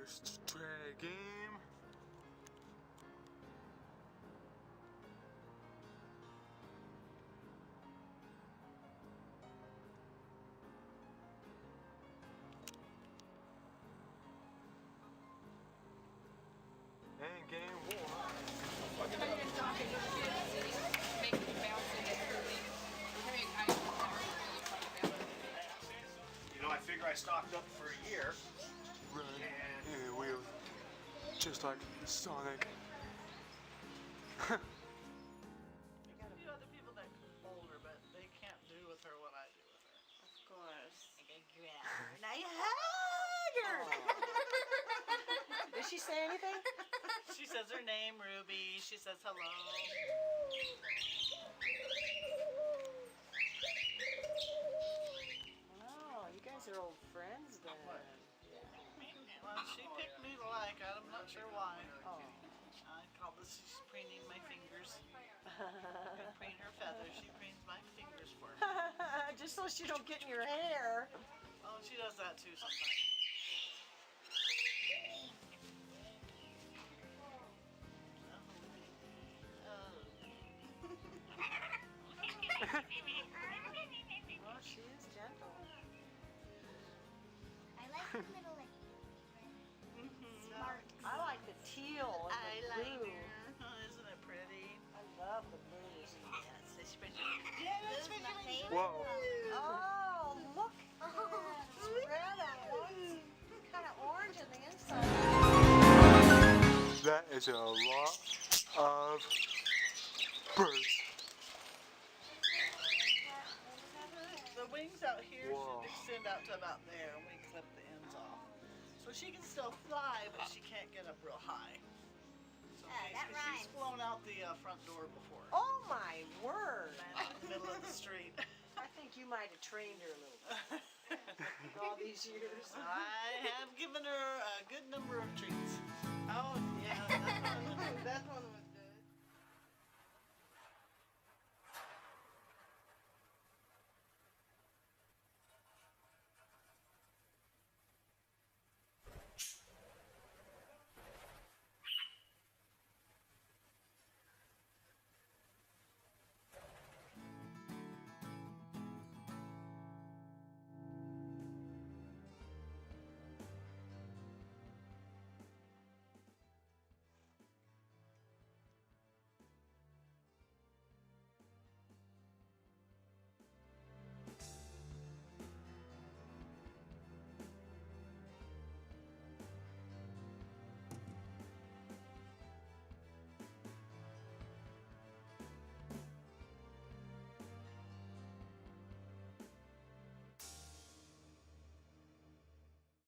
first try game. And game one. You know, I figure I stocked up for a year. Right. And we'll just like Sonic. A few other people that hold her, but they can't do with her what I do with her. Of course. Now you hug her. Did she say anything? She says her name, Ruby. She says hello. Oh, you guys are old friends then. What? Well, she picked me to like it. I'm not sure why. Oh. I call this, she's preening my fingers. I preen her feathers. She preens my fingers for me. Just so she don't get in your hair. Oh, she does that too sometimes. Oh, she is gentle. I like the little lady. Smart. I like the teal and the blue. Isn't it pretty? I love the blues. Yes, especially. Yeah, that's Blue's my favorite. Whoa. Oh, look. It's red on one. Kind of orange on the inside. That is a lot of birds. The wings out here Whoa. should extend out to about there, and we clip the ends off. So she can still fly, but she can't get up real high. So, Yeah, that 'cause she's rhymes. flown out the front door before. Oh, my word. Landed in the middle of the street. I think you might have trained her a little for all these years. I have given her a good number of treats. Oh, Yeah, that's one with